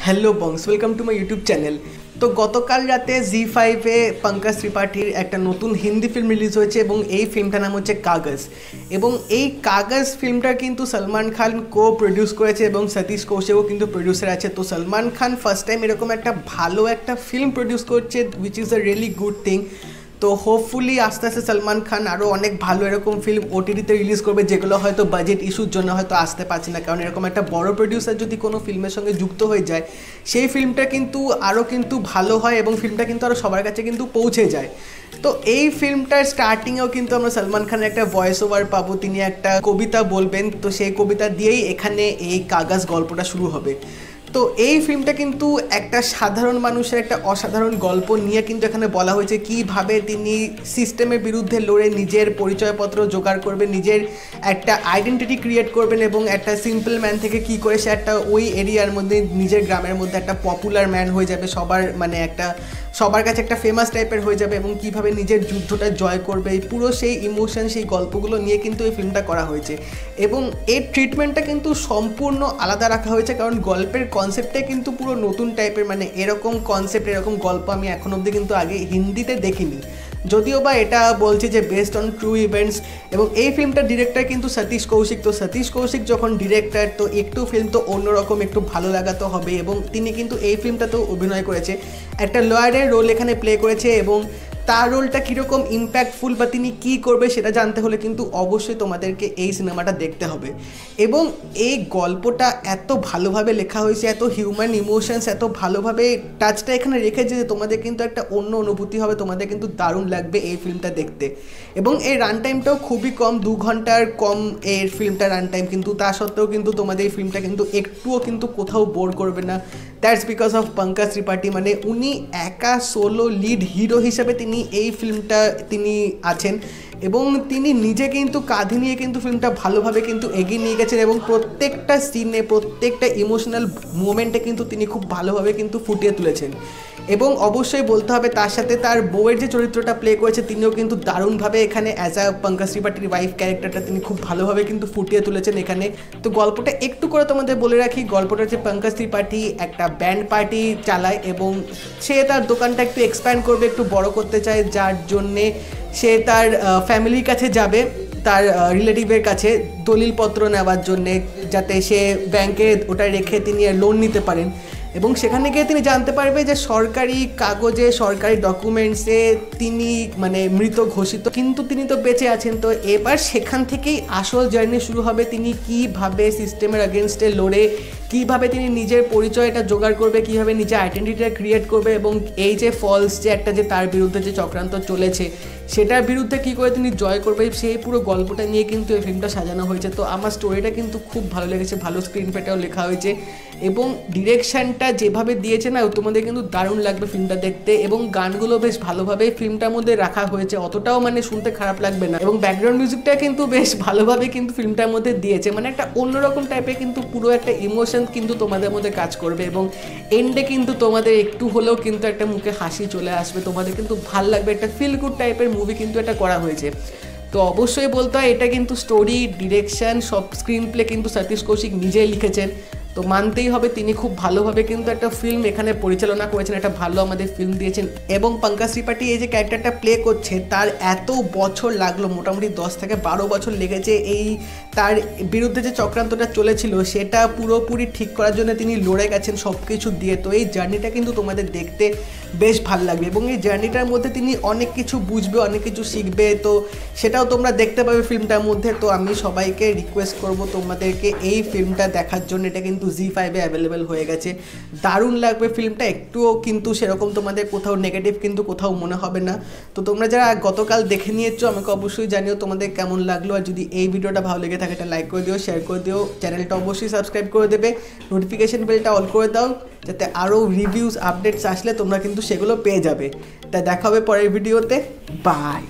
Hello বংস, welcome to my YouTube channel. তো গতকাল রাতে জি5-এ পঙ্কজ ত্রিপাঠীর একটা নতুন হিন্দি ফিল্ম রিলিজ হয়েছে এবং এই ফিল্মটার নাম হচ্ছে কাগজ। এবং এই কাগজ ফিল্মটা কিন্তু সলমান খান প্রডিউস করেছে এবং সতীশ কৌশিকও কিন্তু প্রডিউসার আছে। তো সলমান খান ফার্স্ট টাইম এরকম একটা ভালো একটা ফিল্ম প্রডিউস করছে, which is a really good thing. তো হোপফুলি আস্তে আস্তে সলমান খান আরও অনেক ভালো এরকম ফিল্ম ওটিটিতে রিলিজ করবে, যেগুলো হয়তো বাজেট ইস্যুর জন্য হয়তো আসতে পারছে না। কারণ এরকম একটা বড় প্রডিউসার যদি কোনো ফিল্মের সঙ্গে যুক্ত হয়ে যায়, সেই ফিল্মটা কিন্তু আরও কিন্তু ভালো হয় এবং ফিল্মটা কিন্তু আরও সবার কাছে কিন্তু পৌঁছে যায়। তো এই ফিল্মটার স্টার্টিংয়েও কিন্তু আমরা সলমান খানের একটা ভয়েস ওভার পাবো, তিনি একটা কবিতা বলবেন। তো সেই কবিতা দিয়েই এখানে এই কাগজ গল্পটা শুরু হবে। তো এই ফিল্মটা কিন্তু একটা সাধারণ মানুষের একটা অসাধারণ গল্প নিয়ে কিন্তু এখানে বলা হয়েছে, কীভাবে তিনি সিস্টেমের বিরুদ্ধে লড়ে নিজের পরিচয়পত্র জোগাড় করবেন, নিজের একটা আইডেন্টিটি ক্রিয়েট করবেন এবং একটা সিম্পল ম্যান থেকে কী করে সে একটা ওই এরিয়ার মধ্যে নিজের গ্রামের মধ্যে একটা পপুলার ম্যান হয়ে যাবে, সবার কাছে একটা ফেমাস টাইপের হয়ে যাবে এবং কীভাবে নিজের যুদ্ধটা জয় করবে। এই পুরো সেই ইমোশন, সেই গল্পগুলো নিয়ে কিন্তু এই ফিল্মটা করা হয়েছে এবং এর ট্রিটমেন্টটা কিন্তু সম্পূর্ণ আলাদা রাখা হয়েছে। কারণ গল্পের কনসেপ্টটাই কিন্তু পুরো নতুন টাইপের, মানে এরকম কনসেপ্ট, এরকম গল্প আমি এখন অবধি কিন্তু আগে হিন্দিতে দেখিনি। যদিও বা এটা বলছে যে বেসড অন ট্রু ইভেন্টস। এবং এই ফিল্মটার ডিরেক্টর কিন্তু সতীশ কৌশিক। তো সতীশ কৌশিক যখন ডিরেক্টর, তো একটু ফিল্ম তো অন্যরকম, একটু ভালো লাগাতে হবে। এবং তিনি কিন্তু এই ফিল্মটাতেও অভিনয় করেছে, একটা লয়ারের রোল এখানে প্লে করেছে এবং তার রোলটা কীরকম ইম্প্যাক্টফুল বা তিনি কী করবে সেটা জানতে হলে কিন্তু অবশ্যই তোমাদেরকে এই সিনেমাটা দেখতে হবে। এবং এই গল্পটা এত ভালোভাবে লেখা হয়েছে, এত হিউম্যান ইমোশনস এত ভালোভাবে টাচটা এখানে রেখেছে যে তোমাদের কিন্তু একটা অন্য অনুভূতি হবে, তোমাদের কিন্তু দারুণ লাগবে এই ফিল্মটা দেখতে। এবং এই রান টাইমটাও খুবই কম, 2 ঘন্টার কম এর ফিল্মটা রান টাইম, কিন্তু তা সত্ত্বেও কিন্তু তোমাদের এই ফিল্মটা কিন্তু একটুও কিন্তু কোথাও বোর করবে না। That's because of Pankaj Tripathi. মানে উনি একা সোলো লিড হিরো হিসেবে তিনি এই ফিল্মটা তিনি আছেন এবং তিনি নিজে কিন্তু কাঁধে নিয়ে কিন্তু ফিল্মটা ভালোভাবে কিন্তু এগিয়ে নিয়ে গেছেন এবং প্রত্যেকটা সিনে, প্রত্যেকটা ইমোশনাল মোমেন্টে কিন্তু তিনি খুব ভালোভাবে কিন্তু ফুটিয়ে তুলেছেন। এবং অবশ্যই বলতে হবে তার সাথে তার বউয়ের যে চরিত্রটা প্লে করেছে, তিনিও কিন্তু দারুণভাবে এখানে অ্যাজ আ পঙ্কজ ত্রিপাঠীর ওয়াইফ ক্যারেক্টারটা তিনি খুব ভালোভাবে কিন্তু ফুটিয়ে তুলেছেন এখানে। তো গল্পটা একটু করে তোমাদের বলে রাখি, গল্পটা হচ্ছে পঙ্কজ ত্রিপাঠী একটা ব্যান্ড পার্টি চালায় এবং সে তার দোকানটা একটু এক্সপ্যান্ড করবে, একটু বড় করতে চায়, যার জন্যে সে তার ফ্যামিলির কাছে যাবে, তার রিলেটিভের কাছে দলিলপত্র নেওয়ার জন্যে, যাতে সে ব্যাংকে ওটা রেখে তিনি লোন নিতে পারেন। এবং সেখানে গিয়ে তিনি জানতে পারবে যে সরকারি কাগজে, সরকারি ডকুমেন্টসে তিনি মানে মৃত ঘোষিত, কিন্তু তিনি তো বেঁচে আছেন। তো এবার সেখান থেকেই আসল জার্নি শুরু হবে, তিনি কীভাবে সিস্টেমের এগেনস্টে লড়ে কীভাবে তিনি নিজের পরিচয়টা জোগাড় করবে, কীভাবে নিজের আইডেন্টিটিটা ক্রিয়েট করবে এবং এই যে ফলস যে একটা যে তার বিরুদ্ধে যে চক্রান্ত চলেছে সেটার বিরুদ্ধে কী করে তিনি জয় করবে, সেই পুরো গল্পটা নিয়ে কিন্তু এই ফিল্মটা সাজানো হয়েছে। তো আমার স্টোরিটা কিন্তু খুব ভালো লেগেছে, ভালো স্ক্রিন প্লেটাও লেখা হয়েছে এবং ডিরেকশানটা যেভাবে দিয়েছে না, তোমাদের কিন্তু দারুণ লাগবে ফিল্মটা দেখতে। এবং গানগুলো বেশ ভালোভাবে ফিল্মটার মধ্যে রাখা হয়েছে, অতটাও মানে শুনতে খারাপ লাগবে না। এবং ব্যাকগ্রাউন্ড মিউজিকটা কিন্তু বেশ ভালোভাবে কিন্তু ফিল্মটার মধ্যে দিয়েছে, মানে একটা অন্যরকম টাইপের কিন্তু পুরো একটা ইমোশন কিন্তু তোমাদের মধ্যে কাজ করবে এবং এন্ডে কিন্তু তোমাদের একটু হলেও কিন্তু একটা মুখে হাসি চলে আসবে, তোমাদের কিন্তু ভাল লাগবে। একটা ফিল গুড টাইপের মুভি কিন্তু এটা করা হয়েছে। তো অবশ্যই বলতে হয় এটা কিন্তু স্টোরি, ডিরেকশন, সব স্ক্রিন প্লে কিন্তু সতীশ কৌশিক নিজেই লিখেছেন। তো মানতেই হবে তিনি খুব ভালোভাবে কিন্তু একটা ফিল্ম এখানে পরিচালনা করেছেন, একটা ভালো আমাদের ফিল্ম দিয়েছেন। এবং পঙ্কজ ত্রিপাঠী এই যে ক্যারেক্টারটা প্লে করছে, তার এত বছর লাগলো, মোটামুটি 10 থেকে 12 বছর লেগেছে এই তার বিরুদ্ধে যে চক্রান্তটা চলেছিল সেটা পুরোপুরি ঠিক করার জন্য তিনি লড়ে গেছেন সব কিছু দিয়ে। তো এই জার্নিটা কিন্তু তোমাদের দেখতে বেশ ভালো লাগবে এবং এই জার্নিটার মধ্যে তিনি অনেক কিছু বুঝবে, অনেক কিছু শিখবে। তো সেটাও তোমরা দেখতে পাবে ফিল্মটার মধ্যে। তো আমি সবাইকে রিকোয়েস্ট করব তোমাদেরকে এই ফিল্মটা দেখার জন্য। এটা কিন্তু জি5-এ অ্যাভেলেবেল হয়ে গেছে, দারুণ লাগবে ফিল্মটা, একটুও কিন্তু সেরকম তোমাদের কোথাও নেগেটিভ কিন্তু কোথাও মনে হবে না। তো তোমরা যারা গতকাল দেখে নিয়েছো আমাকে অবশ্যই জানিও তোমাদের কেমন লাগলো। আর যদি এই ভিডিওটা ভালো লেগে থাকে এটা লাইক করে দিও, শেয়ার করে দিও, চ্যানেলটা অবশ্যই সাবস্ক্রাইব করে দেবে, নোটিফিকেশন বেলটা অল করে দাও, যাতে আরও রিভিউস আপডেটস আসলে তোমরা কিন্তু সেগুলো পেয়ে যাবে। তাই দেখা হবে পরের ভিডিওতে, বাই।